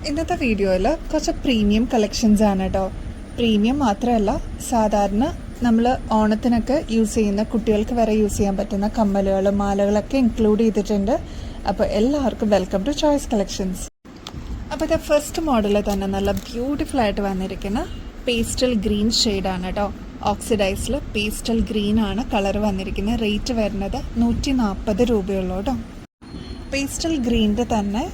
ഇന്നത്തെ വീഡിയോയിൽ കുറച്ച് പ്രീമിയം കളക്ഷൻസ് ആണ് കേട്ടോ. പ്രീമിയം മാത്രമല്ല, സാധാരണ നമ്മൾ ഓണത്തിനൊക്കെ യൂസ് ചെയ്യുന്ന, കുട്ടികൾക്ക് വരെ യൂസ് ചെയ്യാൻ പറ്റുന്ന കമ്മലുകളും മാലകളൊക്കെ ഇൻക്ലൂഡ് ചെയ്തിട്ടുണ്ട്. അപ്പോൾ എല്ലാവർക്കും വെൽക്കം ടു ചോയ്സ് കളക്ഷൻസ്. അപ്പോൾ ഇത് ഫസ്റ്റ് മോഡൽ തന്നെ നല്ല ബ്യൂട്ടിഫുൾ ആയിട്ട് വന്നിരിക്കുന്ന പേസ്റ്റൽ ഗ്രീൻ ഷെയ്ഡാണ് കേട്ടോ. ഓക്സിഡൈസിൽ പേസ്റ്റൽ ഗ്രീൻ ആണ് കളർ വന്നിരിക്കുന്നത്. റേറ്റ് വരുന്നത് 140 രൂപയുള്ളൂ കേട്ടോ. പേസ്റ്റൽ ഗ്രീനിൻ്റെ തന്നെ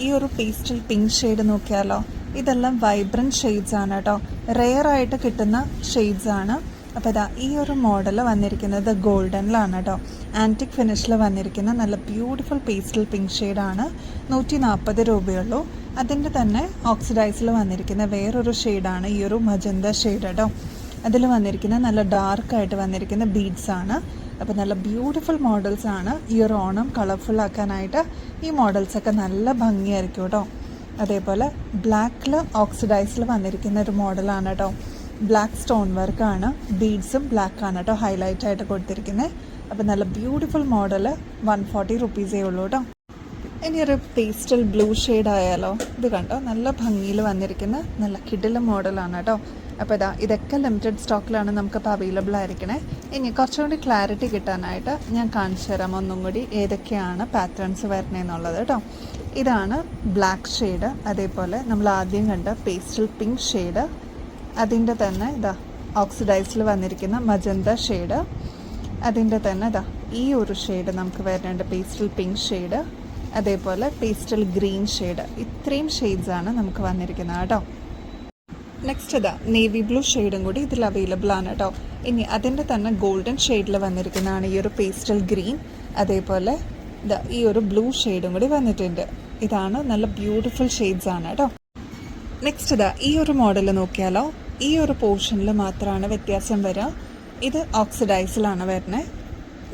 ഈ ഒരു പേസ്റ്റൽ പിങ്ക് ഷെയ്ഡ് നോക്കിയാലോ, ഇതെല്ലാം വൈബ്രൻറ്റ് ഷെയ്ഡ്സ് ആണ് കേട്ടോ. റെയർ ആയിട്ട് കിട്ടുന്ന ഷെയ്ഡ്സ് ആണ്. അപ്പോൾ ഇതാ ഈ ഒരു മോഡൽ വന്നിരിക്കുന്നത് ഗോൾഡനിലാണ് കേട്ടോ. ആൻറ്റിക് ഫിനിഷിൽ വന്നിരിക്കുന്ന നല്ല ബ്യൂട്ടിഫുൾ പേസ്റ്റൽ പിങ്ക് ഷെയ്ഡാണ്. 140 രൂപയുള്ളൂ. അതിൻ്റെ തന്നെ ഓക്സിഡൈസിൽ വന്നിരിക്കുന്ന വേറൊരു ഷെയ്ഡാണ് ഈ ഒരു മജന്ത ഷെയ്ഡ് കേട്ടോ. അതിൽ വന്നിരിക്കുന്ന നല്ല ഡാർക്കായിട്ട് വന്നിരിക്കുന്ന ബീഡ്സ് ആണ്. അപ്പോൾ നല്ല ബ്യൂട്ടിഫുൾ മോഡൽസ് ആണ്. ഈ ഒരു ഓണം കളർഫുൾ ആക്കാനായിട്ട് ഈ മോഡൽസൊക്കെ നല്ല ഭംഗിയായിരിക്കും കേട്ടോ. അതേപോലെ ബ്ലാക്കിൽ ഓക്സിഡൈസിൽ വന്നിരിക്കുന്ന ഒരു മോഡലാണ് കേട്ടോ. ബ്ലാക്ക് സ്റ്റോൺ വർക്കാണ്, ബീഡ്സും ബ്ലാക്കാണ് കേട്ടോ ഹൈലൈറ്റ് ആയിട്ട് കൊടുത്തിരിക്കുന്നത്. അപ്പോൾ നല്ല ബ്യൂട്ടിഫുൾ മോഡൽ 140 റുപ്പീസേ ഉള്ളൂ കേട്ടോ. ഇനി ഒരു പേസ്റ്റൽ ബ്ലൂ ഷെയ്ഡ് ആയാലോ, ഇത് കണ്ടോ, നല്ല ഭംഗിയിൽ വന്നിരിക്കുന്ന നല്ല കിടില മോഡലാണ് കേട്ടോ. അപ്പോൾ ഇതൊക്കെ ലിമിറ്റഡ് സ്റ്റോക്കിലാണ് നമുക്കിപ്പോൾ അവൈലബിൾ ആയിരിക്കണേ. ഇനി കുറച്ചുകൂടി ക്ലാരിറ്റി കിട്ടാനായിട്ട് ഞാൻ കാണിച്ചു തരാം ഒന്നും കൂടി ഏതൊക്കെയാണ് പാറ്റേൺസ് വരണേന്നുള്ളത് കേട്ടോ. ഇതാണ് ബ്ലാക്ക് ഷെയ്ഡ്. അതേപോലെ നമ്മൾ ആദ്യം കണ്ട പേസ്റ്റൽ പിങ്ക് ഷെയ്ഡ്, അതിൻ്റെ തന്നെ ഓക്സിഡൈസിൽ വന്നിരിക്കുന്ന മജന്ത ഷെയ്ഡ്, അതിൻ്റെ തന്നെ ഈ ഒരു ഷെയ്ഡ് നമുക്ക് വരുന്നുണ്ട് പേസ്റ്റൽ പിങ്ക് ഷെയ്ഡ്, അതേപോലെ പേസ്റ്റൽ ഗ്രീൻ ഷെയ്ഡ്. ഇത്രയും ഷെയ്ഡ്സാണ് നമുക്ക് വന്നിരിക്കുന്നത് കേട്ടോ. നെക്സ്റ്റ് നേവി ബ്ലൂ ഷെയ്ഡും കൂടി ഇതിൽ അവൈലബിൾ ആണ് കേട്ടോ. ഇനി അതിൻ്റെ തന്നെ ഗോൾഡൻ ഷെയ്ഡിൽ വന്നിരിക്കുന്നതാണ് ഈ ഒരു പേസ്റ്റൽ ഗ്രീൻ. അതേപോലെ ഈ ഒരു ബ്ലൂ ഷെയ്ഡും കൂടി വന്നിട്ടുണ്ട്. ഇതാണ് നല്ല ബ്യൂട്ടിഫുൾ ഷെയ്ഡ്സ് ആണ് കേട്ടോ. നെക്സ്റ്റ് ഈ ഒരു മോഡൽ നോക്കിയാലോ, ഈ ഒരു പോർഷനിൽ മാത്രമാണ് വ്യത്യാസം വരിക. ഇത് ഓക്സിഡൈസിലാണ് വരുന്നത്.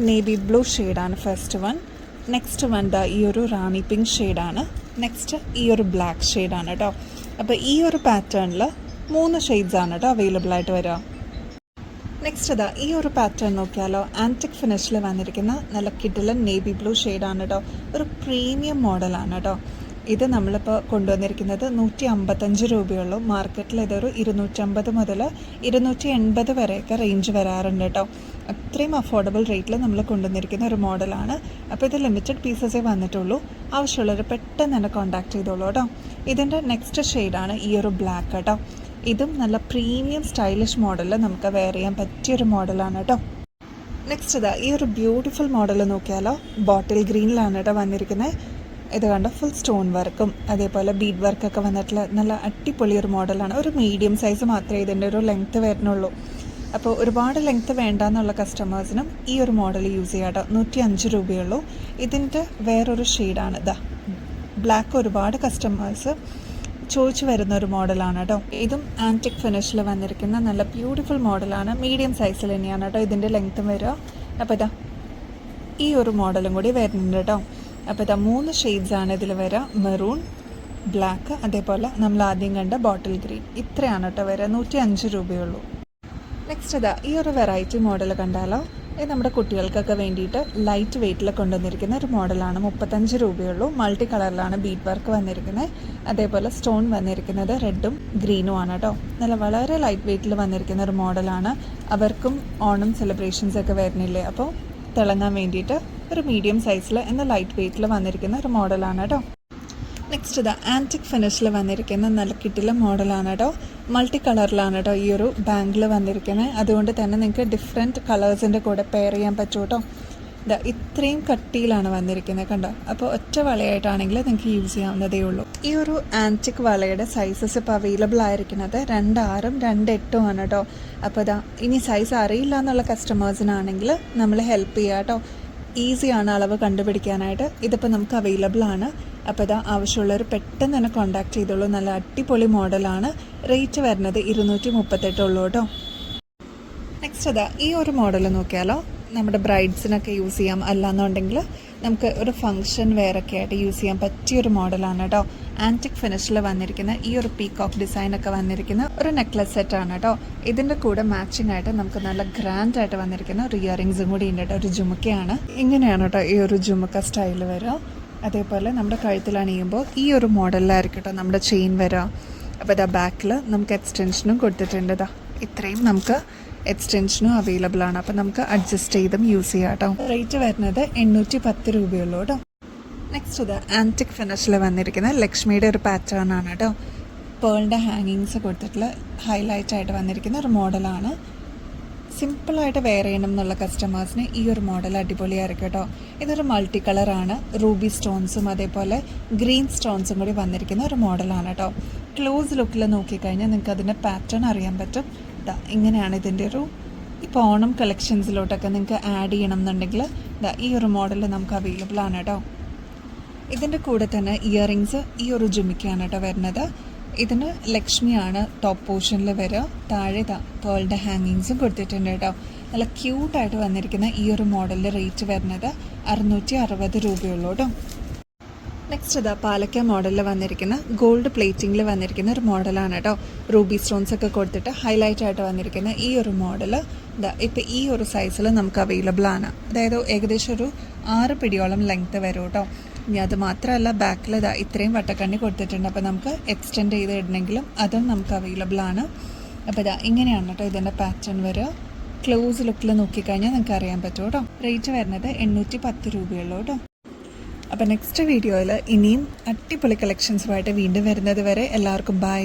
നേവി ബ്ലൂ ഷെയ്ഡാണ് ഫസ്റ്റ് വൺ. നെക്സ്റ്റ് വൺ ഈ ഒരു റാണി പിങ്ക് ഷെയ്ഡാണ്. നെക്സ്റ്റ് ഈ ഒരു ബ്ലാക്ക് ഷെയ്ഡാണ് കേട്ടോ. അപ്പോൾ ഈ ഒരു പാറ്റേണിൽ 3 ഷെയ്ഡ്സാണ് കേട്ടോ അവൈലബിൾ ആയിട്ട് വരിക. നെക്സ്റ്റ് ഈ ഒരു പാറ്റേൺ നോക്കിയാലോ, ആൻറ്റിക് ഫിനിഷിൽ വന്നിരിക്കുന്ന നല്ല കിടിലൻ നേവി ബ്ലൂ ഷെയ്ഡാണ് കേട്ടോ. ഒരു പ്രീമിയം മോഡലാണ് കേട്ടോ. ഇത് നമ്മളിപ്പോൾ കൊണ്ടുവന്നിരിക്കുന്നത് 155 രൂപയുള്ളൂ. മാർക്കറ്റിൽ ഇതൊരു 250 മുതൽ 280 വരെയൊക്കെ റേഞ്ച് വരാറുണ്ട് കേട്ടോ. അത്രയും അഫോർഡബിൾ റേറ്റിൽ നമ്മൾ കൊണ്ടുവന്നിരിക്കുന്ന ഒരു മോഡലാണ്. അപ്പോൾ ഇത് ലിമിറ്റഡ് പീസസേ വന്നിട്ടുള്ളൂ. ആവശ്യമുള്ളവർ പെട്ടെന്ന് തന്നെ കോൺടാക്ട് ചെയ്തോളൂ കേട്ടോ. ഇതിൻ്റെ നെക്സ്റ്റ് ഷെയ്ഡാണ് ഈ ഒരു ബ്ലാക്ക് കേട്ടോ. ഇതും നല്ല പ്രീമിയം സ്റ്റൈലിഷ് മോഡലിൽ നമുക്ക് വെയർ ചെയ്യാൻ പറ്റിയൊരു മോഡലാണ് കേട്ടോ. നെക്സ്റ്റ് ഈ ഒരു ബ്യൂട്ടിഫുൾ മോഡൽ നോക്കിയാലോ, ബോട്ടിൽ ഗ്രീനിലാണ് കേട്ടോ വന്നിരിക്കുന്നത്. ഇത് കണ്ടോ, ഫുൾ സ്റ്റോൺ വർക്കും അതേപോലെ ബീഡ് വർക്കൊക്കെ വന്നിട്ടുള്ള നല്ല അടിപൊളി ഒരു മോഡലാണ്. ഒരു മീഡിയം സൈസ് മാത്രമേ ഇതിൻ്റെ ഒരു ലെങ്ത്ത് വരുന്നുള്ളൂ. അപ്പോൾ ഒരുപാട് ലെങ്ത്ത് വേണ്ടാന്നുള്ള കസ്റ്റമേഴ്സിനും ഈ ഒരു മോഡൽ യൂസ് ചെയ്യാം കേട്ടോ. 105 രൂപയുള്ളൂ. ഇതിൻ്റെ വേറൊരു ഷെയ്ഡാണ് ബ്ലാക്ക്. ഒരുപാട് കസ്റ്റമേഴ്സ് ചോദിച്ചു വരുന്ന ഒരു മോഡലാണ് കേട്ടോ. ഇതും ആൻറ്റിക് ഫിനിഷിൽ വന്നിരിക്കുന്ന നല്ല ബ്യൂട്ടിഫുൾ മോഡലാണ്. മീഡിയം സൈസിൽ തന്നെയാണ് കേട്ടോ ഇതിൻ്റെ ലെങ്ത്തും വരിക. അപ്പോൾ ഈ ഒരു മോഡലും കൂടി വരുന്നുണ്ട് കേട്ടോ. അപ്പോൾ 3 ഷെയ്ഡ്സാണ് ഇതിൽ വരിക. മെറൂൺ, ബ്ലാക്ക്, അതേപോലെ നമ്മൾ ആദ്യം കണ്ട ബോട്ടിൽ ഗ്രീൻ. ഇത്രയാണ് കേട്ടോ വരിക. 105 രൂപയുള്ളൂ. നെക്സ്റ്റ് ഈ ഒരു വെറൈറ്റി മോഡൽ കണ്ടാലോ, ഇത് നമ്മുടെ കുട്ടികൾക്കൊക്കെ വേണ്ടിയിട്ട് ലൈറ്റ് വെയ്റ്റിൽ കൊണ്ടുവന്നിരിക്കുന്ന ഒരു മോഡലാണ്. 35 രൂപയുള്ളൂ. മൾട്ടി കളറിലാണ് ബീഡ് വർക്ക് വന്നിരിക്കുന്നത്. അതേപോലെ സ്റ്റോൺ വന്നിരിക്കുന്നത് റെഡും ഗ്രീനും ആണ് കേട്ടോ. നല്ല വളരെ ലൈറ്റ് വെയ്റ്റിൽ വന്നിരിക്കുന്ന ഒരു മോഡലാണ്. അവർക്കും ഓണം സെലിബ്രേഷൻസ് ഒക്കെ വരുന്നില്ലേ, അപ്പോൾ തിളങ്ങാൻ വേണ്ടിയിട്ട് ഒരു മീഡിയം സൈസിൽ എന്ന ലൈറ്റ് വെയ്റ്റിൽ വന്നിരിക്കുന്ന ഒരു മോഡലാണ് കേട്ടോ. നെക്സ്റ്റ് ആൻറ്റിക് ഫിനിഷിൽ വന്നിരിക്കുന്ന നല്ല കിട്ടിലെ മോഡലാണ് കേട്ടോ. മൾട്ടി കളറിലാണ് കേട്ടോ ഈ ഒരു ബാങ്കിൾ വന്നിരിക്കുന്നത്. അതുകൊണ്ട് തന്നെ നിങ്ങൾക്ക് ഡിഫറെൻറ്റ് കളേഴ്സിൻ്റെ കൂടെ പെയർ ചെയ്യാൻ പറ്റും കേട്ടോ. ഇത്രയും കട്ടിയിലാണ് വന്നിരിക്കുന്നത് കണ്ടോ. അപ്പോൾ ഒറ്റ വളയായിട്ടാണെങ്കിൽ നിങ്ങൾക്ക് യൂസ് ചെയ്യാവുന്നതേ ഉള്ളൂ. ഈ ഒരു ആൻറ്റിക് വളയുടെ സൈസസ് ഇപ്പോൾ അവൈലബിൾ ആയിരിക്കുന്നത് 2.6ഉം 2.8ഉം ആണ് കേട്ടോ. അപ്പോൾ ഇനി സൈസ് അറിയില്ല എന്നുള്ള കസ്റ്റമേഴ്സിനാണെങ്കിൽ നമ്മൾ ഹെൽപ്പ് ചെയ്യാം കേട്ടോ. ഈസിയാണ് അളവ് കണ്ടുപിടിക്കാനായിട്ട്. ഇതിപ്പോൾ നമുക്ക് അവൈലബിൾ ആണ്. അപ്പോൾ ആവശ്യമുള്ളവർ പെട്ടെന്ന് തന്നെ കോൺടാക്ട് ചെയ്തോളൂ. നല്ല അടിപൊളി മോഡലാണ്. റേറ്റ് വരുന്നത് 238 ഉള്ളൂ കേട്ടോ. നെക്സ്റ്റ് ഈ ഒരു മോഡൽ നോക്കിയാലോ, നമ്മുടെ ബ്രൈഡ്സിനൊക്കെ യൂസ് ചെയ്യാം. അല്ലാന്നുണ്ടെങ്കിൽ നമുക്ക് ഒരു ഫംഗ്ഷൻ വെയറൊക്കെ ആയിട്ട് യൂസ് ചെയ്യാൻ പറ്റിയൊരു മോഡലാണ് കേട്ടോ. ആൻറ്റിക് ഫിനിഷിൽ വന്നിരിക്കുന്ന ഈ ഒരു പീകോക്ക് ഡിസൈനൊക്കെ വന്നിരിക്കുന്ന ഒരു നെക്ലസ് സെറ്റാണ് കേട്ടോ. ഇതിൻ്റെ കൂടെ മാച്ചിങ് ആയിട്ട് നമുക്ക് നല്ല ഗ്രാൻഡായിട്ട് വന്നിരിക്കുന്ന ഒരു ഇയറിങ്സും കൂടി ഉണ്ട് കേട്ടോ. ഒരു ജുമുക്കയാണ്. ഇങ്ങനെയാണ് കേട്ടോ ഈ ഒരു ജുമുക്ക സ്റ്റൈൽ വരിക. അതേപോലെ നമ്മുടെ കഴുത്തിൽ അണിയുമ്പോൾ ഈ ഒരു മോഡലിലായിരിക്കും കേട്ടോ നമ്മുടെ ചെയിൻ വരിക. അപ്പോൾ ഇതാ ബാക്കിൽ നമുക്ക് എക്സ്റ്റൻഷനും കൊടുത്തിട്ടുണ്ട്. ഇതാ ഇത്രയും നമുക്ക് എക്സ്റ്റൻഷനും അവൈലബിൾ ആണ്. അപ്പോൾ നമുക്ക് അഡ്ജസ്റ്റ് ചെയ്തും യൂസ് ചെയ്യാം കേട്ടോ. റേറ്റ് വരുന്നത് 810 രൂപയുള്ളൂ കേട്ടോ. നെക്സ്റ്റ് ഇത് ആൻറ്റിക് ഫിനിഷിൽ വന്നിരിക്കുന്ന ലക്ഷ്മിയുടെ ഒരു പാറ്റേൺ ആണ് കേട്ടോ. പേളിൻ്റെ ഹാങ്ങിങ്സ് കൊടുത്തിട്ടുള്ള ഹൈലൈറ്റ് ആയിട്ട് വന്നിരിക്കുന്ന ഒരു മോഡലാണ്. സിമ്പിളായിട്ട് വെയർ ചെയ്യണം എന്നുള്ള കസ്റ്റമേഴ്സിന് ഈ ഒരു മോഡൽ അടിപൊളിയായിരിക്കും കേട്ടോ. ഇതൊരു മൾട്ടി കളറാണ്. റൂബി സ്റ്റോൺസും അതേപോലെ ഗ്രീൻ സ്റ്റോൺസും കൂടി വന്നിരിക്കുന്ന ഒരു മോഡലാണ് കേട്ടോ. ക്ലോസ് ലുക്കിൽ നോക്കിക്കഴിഞ്ഞാൽ നിങ്ങൾക്ക് അതിൻ്റെ പാറ്റേൺ അറിയാൻ പറ്റും. ഇതാ ഇങ്ങനെയാണ് ഇതിൻ്റെ ഒരു. ഇപ്പോൾ ഓണം കളക്ഷൻസിലോട്ടൊക്കെ നിങ്ങൾക്ക് ആഡ് ചെയ്യണം എന്നുണ്ടെങ്കിൽ ഇതാ ഈ ഒരു മോഡൽ നമുക്ക് അവൈലബിൾ ആണ് കേട്ടോ. ഇതിൻ്റെ കൂടെ തന്നെ ഇയറിങ്സ് ഈ ഒരു ജുമിക്കാണ് കേട്ടോ വരുന്നത്. ഇതിന് ലക്ഷ്മിയാണ് ടോപ്പ് പോർഷനിൽ വരിക. താഴെ പേളിൻ്റെ ഹാങ്ങിങ്സും കൊടുത്തിട്ടുണ്ട് കേട്ടോ. നല്ല ക്യൂട്ടായിട്ട് വന്നിരിക്കുന്ന ഈ ഒരു മോഡലിൻ്റെ റേറ്റ് വരുന്നത് 660 രൂപയുള്ളൂ കേട്ടോ. നെക്സ്റ്റ് ഇതാ പാലക്ക മോഡലിൽ വന്നിരിക്കുന്ന ഗോൾഡ് പ്ലേറ്റിങ്ങിൽ വന്നിരിക്കുന്ന ഒരു മോഡലാണ് കേട്ടോ. റൂബി സ്റ്റോൺസ് ഒക്കെ കൊടുത്തിട്ട് ഹൈലൈറ്റ് ആയിട്ട് വന്നിരിക്കുന്ന ഈ ഒരു മോഡൽ ഇതാ ഇപ്പോൾ ഈ ഒരു സൈസിൽ നമുക്ക് അവൈലബിൾ ആണ്. അതായത് ഏകദേശം ഒരു 6 പിടിയോളം ലെങ്ത്ത് വരും കേട്ടോ. ഇനി അത് മാത്രമല്ല ബാക്കിൽ ഇതാ ഇത്രയും വട്ടക്കണ്ണി കൊടുത്തിട്ടുണ്ട്. അപ്പോൾ നമുക്ക് എക്സ്റ്റെൻഡ് ചെയ്ത് ഇടണമെങ്കിലും അതും നമുക്ക് അവൈലബിൾ ആണ്. അപ്പോൾ ഇതാ ഇങ്ങനെയാണ് കേട്ടോ ഇതിൻ്റെ പാറ്റേൺ വരിക. ക്ലോസ് ലുക്കിൽ നോക്കിക്കഴിഞ്ഞാൽ നിങ്ങൾക്ക് അറിയാൻ പറ്റും കേട്ടോ. റേറ്റ് വരുന്നത് 810 രൂപയുള്ളൂ കേട്ടോ. അപ്പോൾ നെക്സ്റ്റ് വീഡിയോയിൽ ഇനിയും അടിപൊളി കളക്ഷൻസുമായിട്ട് വീണ്ടും വരുന്നത് വരെ എല്ലാവർക്കും ബൈ.